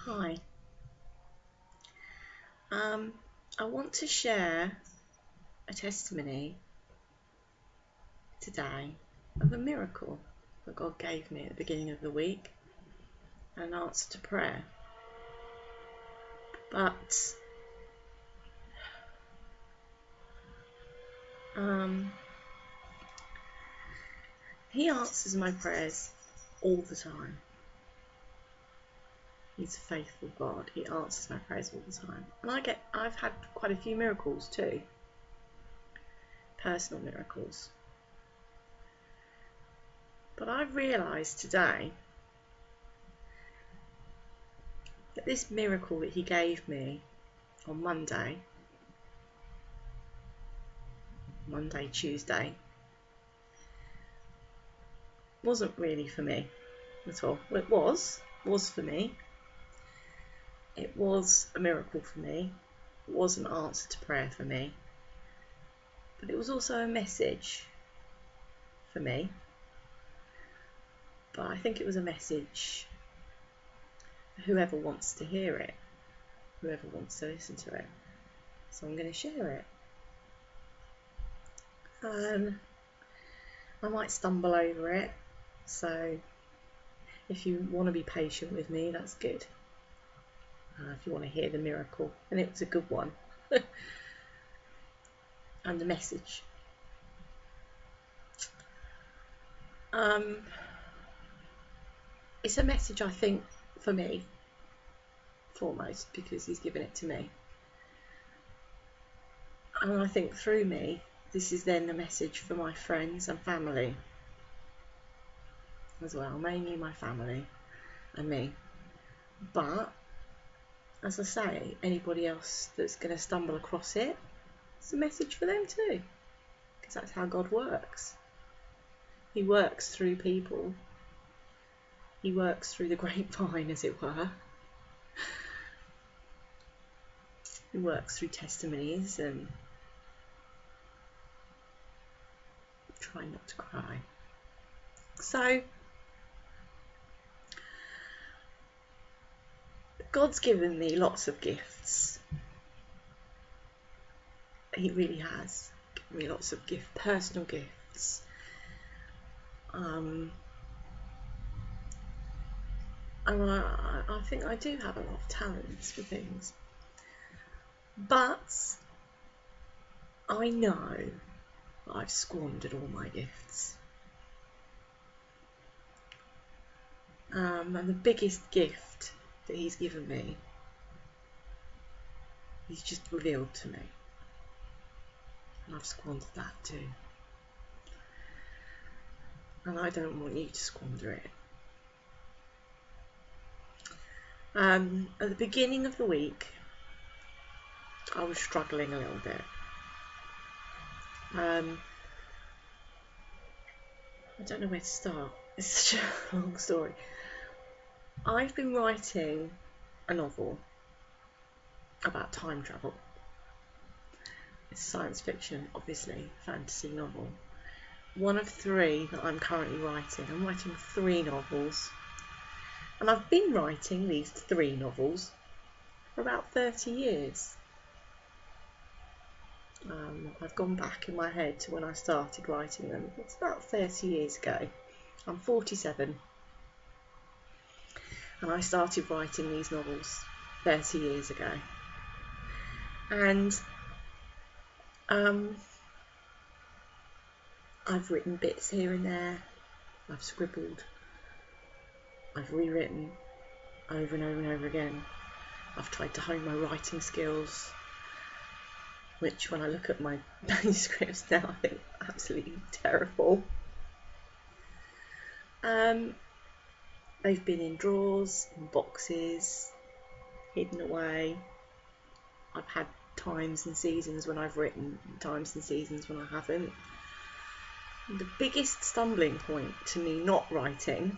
Hi. I want to share a testimony today of a miracle that God gave me at the beginning of the week, an answer to prayer. But He answers my prayers all the time. He's a faithful God. He answers my prayers all the time. And I've had quite a few miracles too. Personal miracles. But I've realised today that this miracle that He gave me on Tuesday, wasn't really for me at all. Well, it was for me. It was a miracle for me. It was an answer to prayer for me. But it was also a message for me. But I think it was a message for whoever wants to hear it, whoever wants to listen to it. So I'm going to share it. I might stumble over it, so if you want to be patient with me, that's good. If you want to hear the miracle, and it was a good one, and the message. It's a message, I think, for me, foremost, because He's given it to me. And I think through me, this is then a message for my friends and family as well, mainly my family and me. But, as I say, anybody else that's going to stumble across it, it's a message for them too, because that's how God works. He works through people. He works through the grapevine, as it were. He works through testimonies, and try not to cry. So, God's given me lots of gifts. He really has given me lots of personal gifts. And I think I do have a lot of talents for things. But I know that I've squandered all my gifts. And the biggest gift that He's given me, He's just revealed to me. And I've squandered that too. And I don't want you to squander it. At the beginning of the week, I was struggling a little bit. I don't know where to start. It's such a long story. I've been writing a novel about time travel. It's science fiction, obviously, fantasy novel. One of 3 that I'm currently writing. I'm writing 3 novels. And I've been writing these 3 novels for about 30 years. I've gone back in my head to when I started writing them. It's about 30 years ago. I'm 47. And I started writing these novels 30 years ago. And I've written bits here and there. I've scribbled. I've rewritten over and over and over again. I've tried to hone my writing skills, which when I look at my manuscripts now, I think absolutely terrible. They've been in drawers, in boxes, hidden away. I've had times and seasons when I've written, times and seasons when I haven't. And the biggest stumbling point to me not writing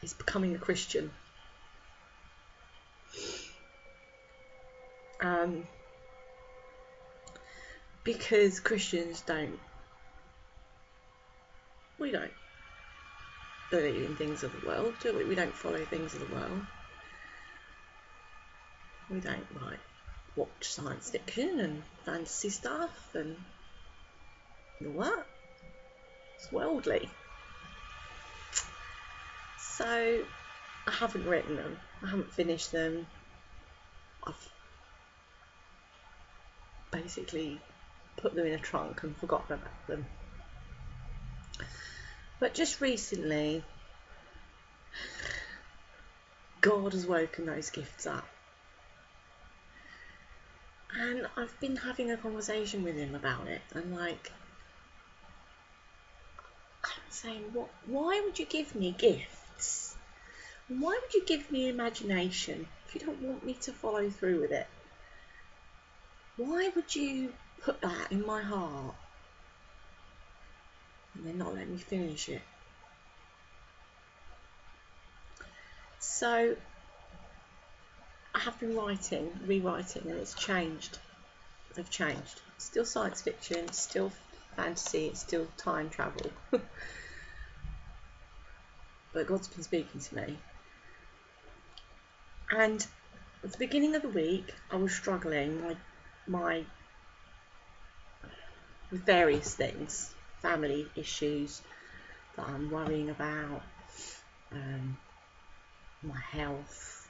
is becoming a Christian. Because Christians don't believe in things of the world, do we? We don't follow things of the world. We don't like watch science fiction and fantasy stuff and all that. It's worldly. So I haven't written them. I haven't finished them. I've basically put them in a trunk and forgotten about them. But just recently, God has woken those gifts up. And I've been having a conversation with him about it. And like, I'm saying, why would you give me gifts? Why would you give me imagination if you don't want me to follow through with it? Why would you put that in my heart and then not let me finish it? So I have been rewriting, and it's changed. They've changed. It's still science fiction, it's still fantasy, it's still time travel. But God's been speaking to me. And at the beginning of the week, I was struggling with various things, family issues that I'm worrying about, my health,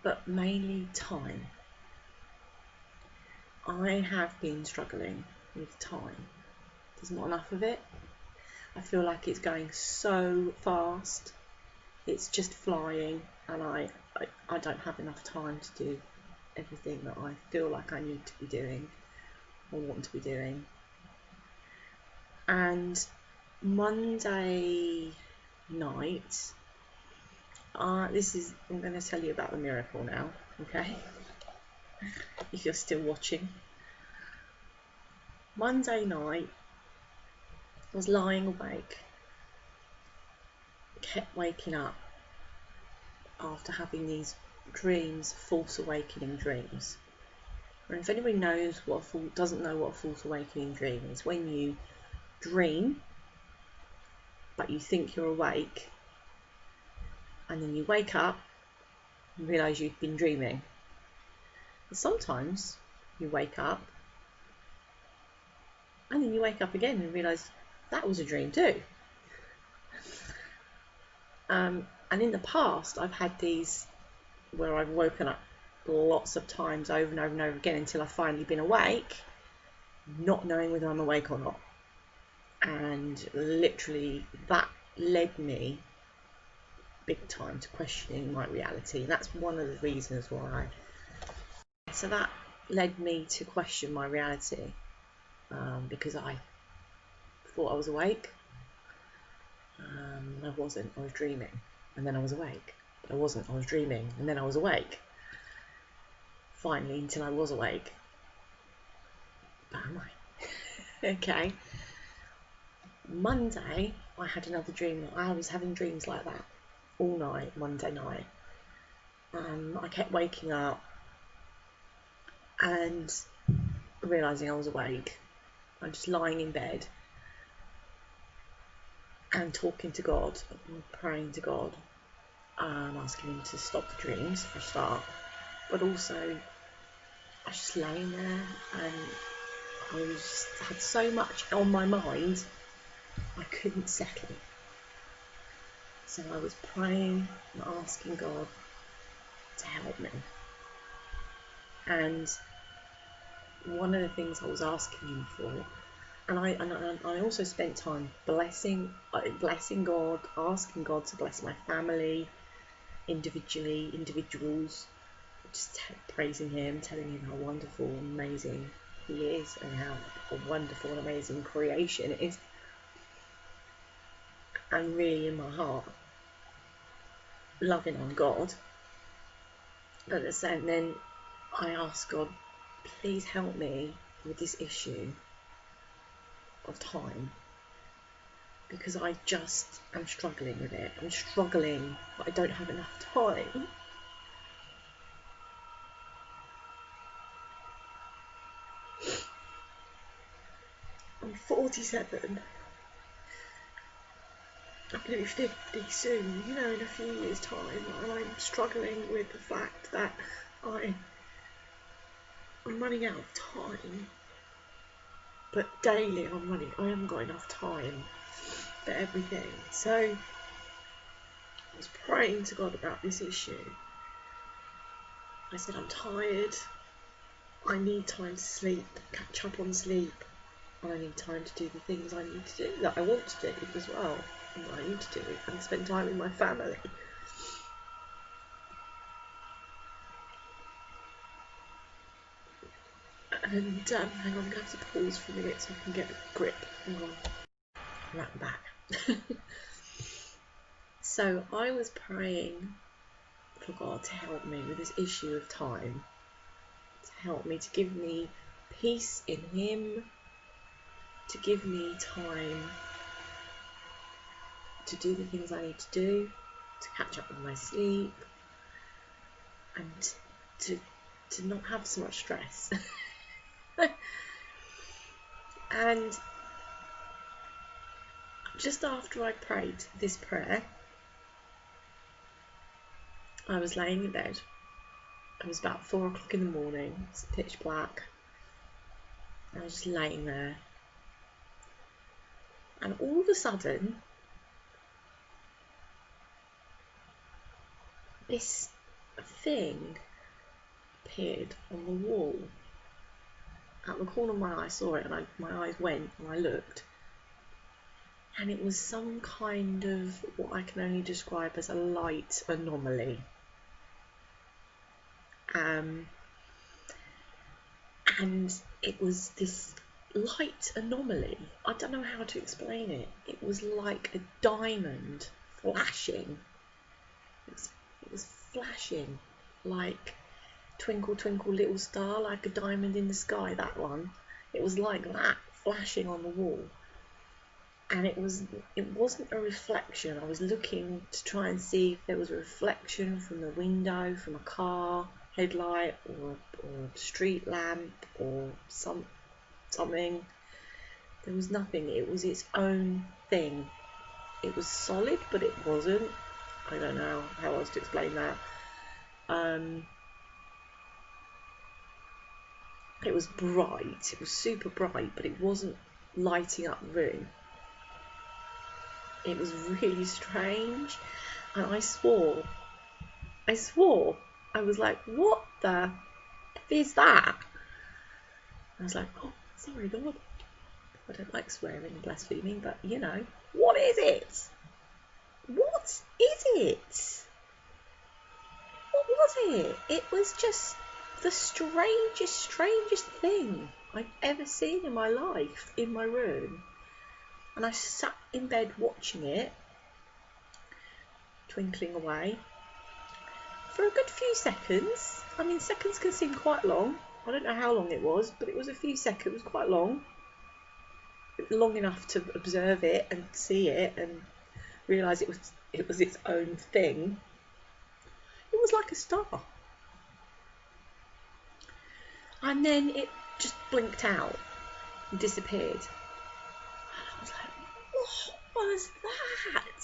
but mainly time. I have been struggling with time. There's not enough of it. I feel like it's going so fast. It's just flying, and I don't have enough time to do everything that I feel like I need to be doing or want to be doing. And Monday night, I'm going to tell you about the miracle now, okay? If you're still watching. Monday night, I was lying awake, kept waking up after having these dreams, false awakening dreams. And if anybody doesn't know what a false awakening dream is, when you dream, but you think you're awake, and then you wake up and realise you've been dreaming. And sometimes you wake up, and then you wake up again and realise that was a dream too. And in the past, I've had these where I've woken up lots of times over and over and over again until I've finally been awake, not knowing whether I'm awake or not. And literally that led me big time to questioning my reality. And that's one of the reasons why. So that led me to question my reality, because I thought I was awake. I wasn't. I was dreaming, and then I was awake. But I wasn't. I was dreaming, and then I was awake. Finally, until I was awake. But am I? Okay. Monday, I had another dream. I was having dreams like that all night, Monday night. I kept waking up and realising I was awake. I'm just lying in bed and talking to God, and praying to God, asking him to stop the dreams for a start. But also, I was just laying there and I had so much on my mind, I couldn't settle. So I was praying and asking God to help me. And one of the things I was asking him for, and I also spent time blessing God, asking God to bless my family, individuals, just praising him, telling him how wonderful and amazing he is, and how a wonderful and amazing creation it is. And really in my heart, loving on God. But then I asked God, please help me with this issue of time, because I just am struggling with it. I'm struggling, but I don't have enough time. I'm 47. I'm going to be 50 soon, you know, in a few years' time, and I'm struggling with the fact that I'm running out of time. But daily I haven't got enough time for everything. So I was praying to God about this issue. I said, I'm tired, I need time to sleep, catch up on sleep, and I need time to do the things I need to do, that I want to do as well, and that I need to do, and spend time with my family. And hang on, I'm going to have to pause for a minute so I can get a grip. Hang on. Right, I'm back. So I was praying for God to help me with this issue of time, to help me, to give me peace in Him, to give me time to do the things I need to do, to catch up with my sleep, and to not have so much stress. And just after I prayed this prayer, I was laying in bed. It was about 4 o'clock in the morning. It's pitch black. I was just laying there, and all of a sudden, this thing appeared on the wall. At the corner of my eye, I saw it, and my eyes went, and I looked, and it was some kind of what I can only describe as a light anomaly. And it was this light anomaly. I don't know how to explain it. It was like a diamond flashing. It was flashing like Twinkle Twinkle Little Star, like a diamond in the sky, that one. It was like that, flashing on the wall. And it wasn't a reflection. I was looking to try and see if there was a reflection from the window, from a car headlight, or a street lamp, or something. There was nothing. It was its own thing. It was solid, but it wasn't. I don't know how else to explain that. It was bright. It was super bright, but it wasn't lighting up the room. It was really strange, and I swore. I was like, what the F is that? I was like, oh, sorry, God. I don't like swearing and blaspheming, but you know, what is it? What is it? What was it? It was just the strangest thing I've ever seen in my life, in my room. And I sat in bed watching it, twinkling away, for a good few seconds. I mean, seconds can seem quite long. I don't know how long it was, but it was a few seconds. It was quite long. Long enough to observe it and see it and realise it was its own thing. It was like a star. And then it just blinked out and disappeared. And I was like, what was that?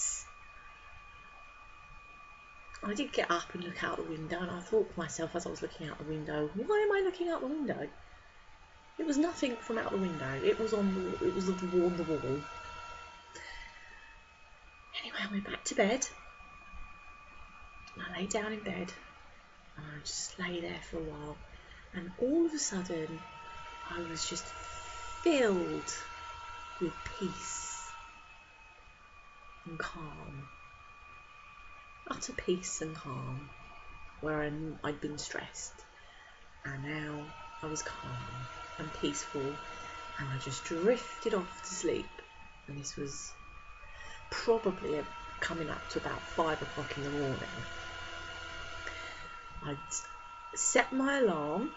I did get up and look out the window, and I thought to myself as I was looking out the window, why am I looking out the window? It was nothing from out the window. It was the wall on the wall. Anyway, I went back to bed. I lay down in bed, and I just lay there for a while. And all of a sudden, I was just filled with peace and calm. Utter peace and calm, where I'd been stressed. And now I was calm and peaceful, and I just drifted off to sleep. And this was probably coming up to about 5 o'clock in the morning. I'd set my alarm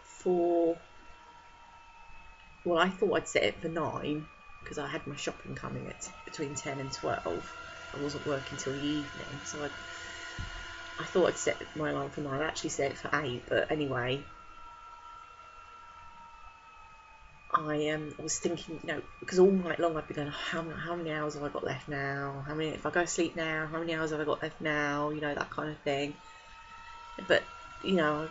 for, well, I thought I'd set it for 9 because I had my shopping coming at between 10 and 12. I wasn't working till the evening, so I thought I'd set my alarm for 9. I actually set it for 8, but anyway, I was thinking, because all night long I'd be going, how many hours have I got left now? If I go to sleep now, how many hours have I got left now? That kind of thing. But I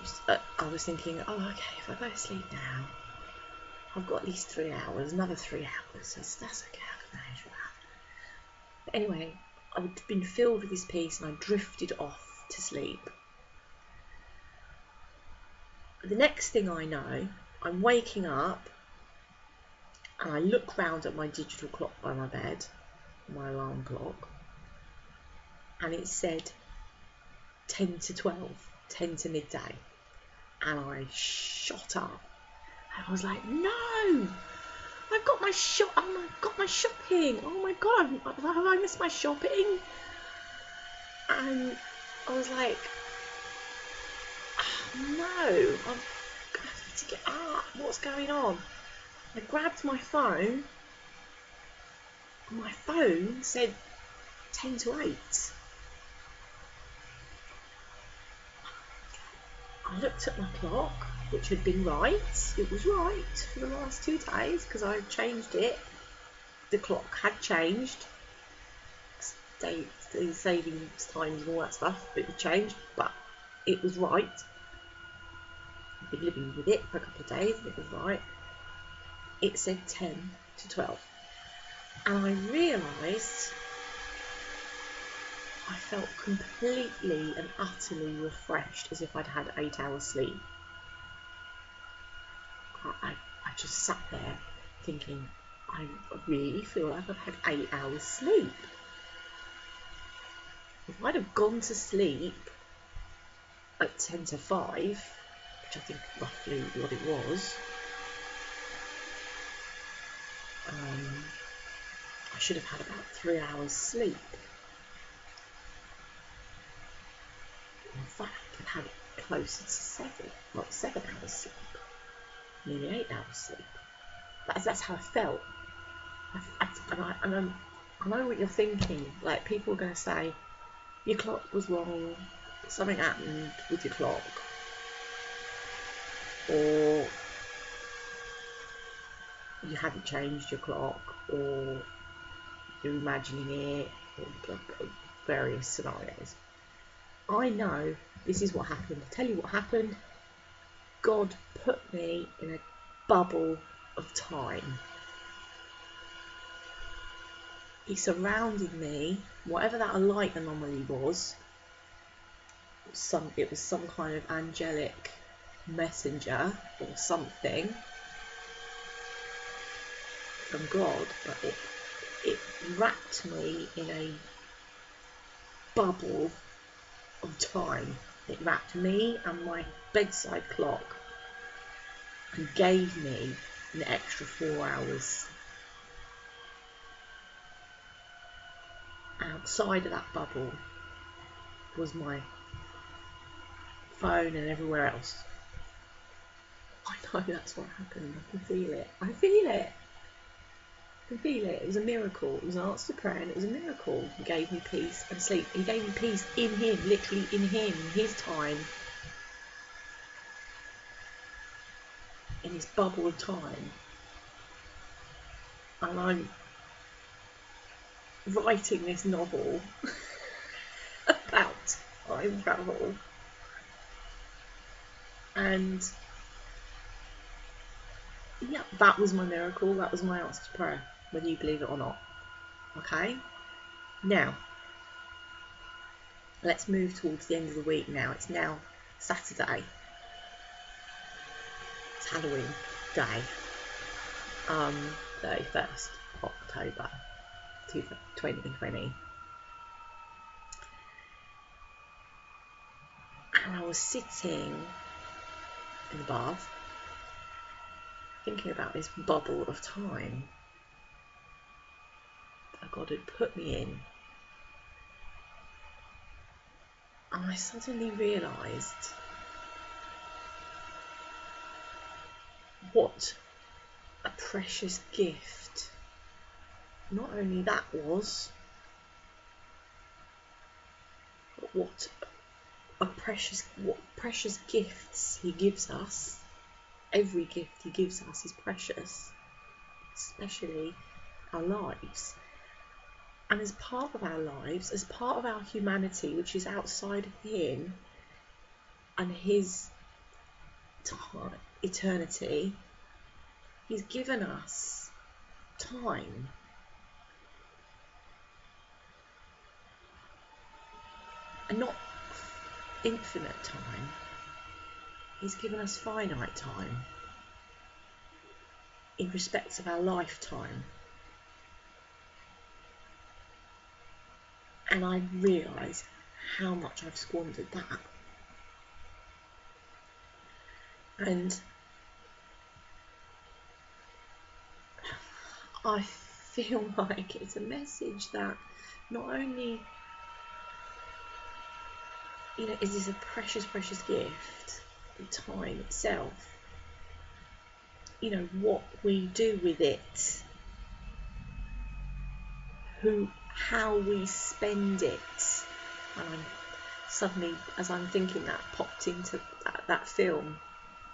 was thinking, oh, okay, if I go to sleep now, I've got at least 3 hours, another 3 hours. So that's okay, I can manage that. But anyway, I'd been filled with this peace, and I drifted off to sleep. The next thing I know, I'm waking up, and I look round at my digital clock by my bed, my alarm clock, and it said 10 to 12, 10 to midday. And I shot up. I was like, no! I've got my shopping! Oh my god, have I missed my shopping? And I was like, oh no, I need to get up. What's going on? I grabbed my phone, and my phone said 10 to 8. I looked at my clock, which had been right. It was right for the last 2 days because I changed it. The clock had changed. Saving times and all that stuff, but it changed, but it was right. I've been living with it for a couple of days, and it was right. It said 10 to 12. And I realised I felt completely and utterly refreshed, as if I'd had 8 hours sleep. I just sat there thinking, I really feel like I've had 8 hours sleep. If I'd have gone to sleep at 10 to 5, which I think roughly what it was, I should have had about 3 hours sleep. In fact, I've had it closer to 7 hours sleep, nearly 8 hours sleep. That's how I felt. I know what you're thinking. Like, people are going to say, your clock was wrong, something happened with your clock, or you hadn't changed your clock, or you're imagining it, or various scenarios. I know this is what happened. I'll tell you what happened. God put me in a bubble of time. He surrounded me, whatever that light anomaly was. It was some kind of angelic messenger or something from God, but it wrapped me in a bubble of time. It wrapped me and my bedside clock and gave me an extra 4 hours. Outside of that bubble was my phone and everywhere else. I know that's what happened. I can feel it. I feel it. I can feel it. It was a miracle. It was an answer to prayer, and it was a miracle. He gave me peace and sleep. He gave me peace in him, literally in him, in his time, in his bubble of time. And I'm writing this novel about time travel, and yeah, that was my miracle. That was my answer to prayer, whether you believe it or not. Okay, now let's move towards the end of the week. Now it's now Saturday. It's Halloween day, 31st October 2020. And I was sitting in the bath thinking about this bubble of time that God had put me in. And I suddenly realised what a precious gift not only that was, but what precious gifts he gives us. Every gift he gives us is precious. especially our lives. And as part of our lives, as part of our humanity, which is outside of him and his time, eternity, he's given us time. And not infinite time. He's given us finite time in respect of our lifetime. And I realise how much I've squandered that. And I feel like it's a message that not only, is this a precious, precious gift, the time itself, what we do with it, how we spend it. And I'm suddenly, as I'm thinking that, popped into that film,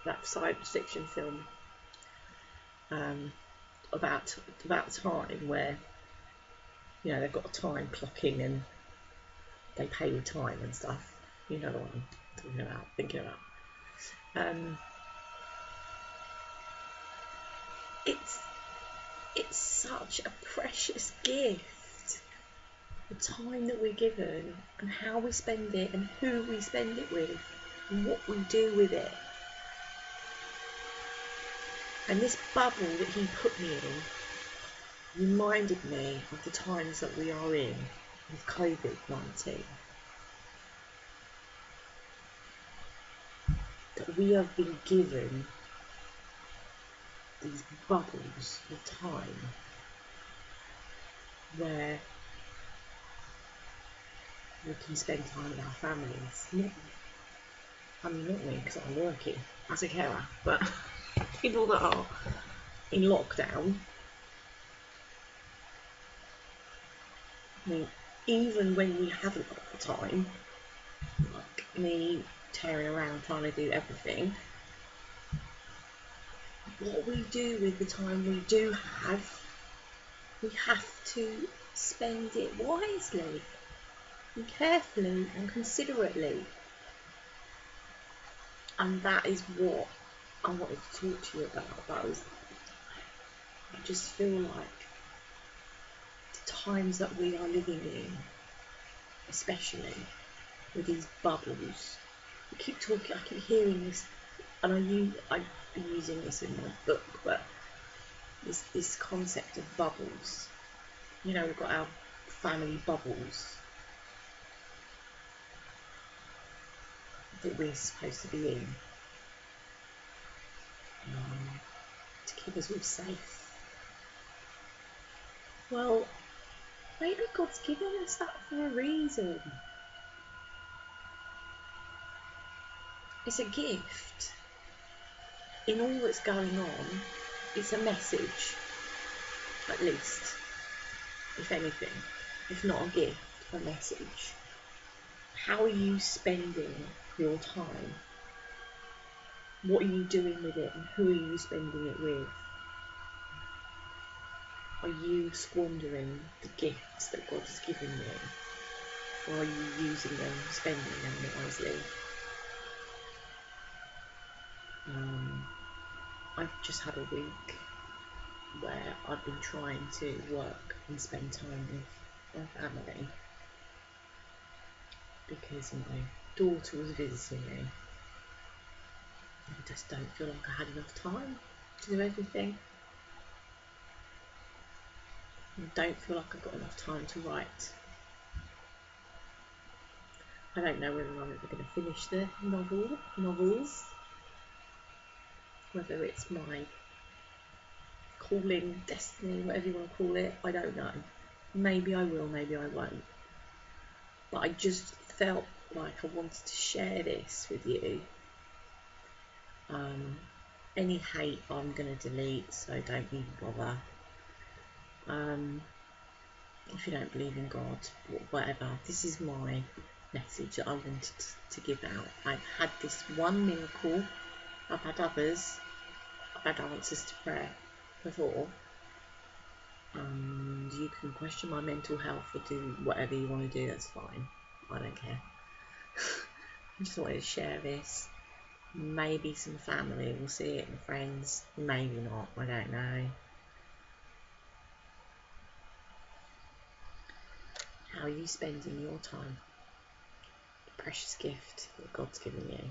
that science fiction film, about time, where they've got a time clocking and they pay with time and stuff. You know what I'm thinking about. It's such a precious gift, the time that we're given, and how we spend it, and who we spend it with, and what we do with it. And this bubble that he put me in reminded me of the times that we are in with COVID-19. That we have been given these bubbles of time where we can spend time with our families. Not me, because I'm working as a carer, but people that are in lockdown, even when we haven't got the time, like me tearing around trying to do everything, what we do with the time we do have, we have to spend it wisely and carefully and considerately. And that is what I wanted to talk to you about. I just feel like the times that we are living in, especially with these bubbles, I keep hearing this, and I've been using this in my book, but this concept of bubbles. We've got our family bubbles that we're supposed to be in, to keep us all safe. Well, maybe God's given us that for a reason. It's a gift. In all that's going on, it's a message, at least, if anything. If not a gift, a message. How are you spending your time? What are you doing with it, and who are you spending it with? Are you squandering the gifts that God has given you? Or are you using them, spending them wisely? I've just had a week where I've been trying to work and spend time with my family because my daughter was visiting me. I just don't feel like I had enough time to do everything. I don't feel like I've got enough time to write. I don't know whether I'm ever going to finish the novels, whether it's my calling, destiny, whatever you want to call it, I don't know. Maybe I will, maybe I won't. But I just felt like I wanted to share this with you. Any hate I'm going to delete, so don't even bother. If you don't believe in God, whatever, this is my message that I wanted to give out. I've had this one miracle, I've had others, I've had answers to prayer before, And you can question my mental health or do whatever you want to do, that's fine. I don't care. I just wanted to share this. Maybe some family will see it and friends. Maybe not, I don't know. How are you spending your time? The precious gift that God's given you.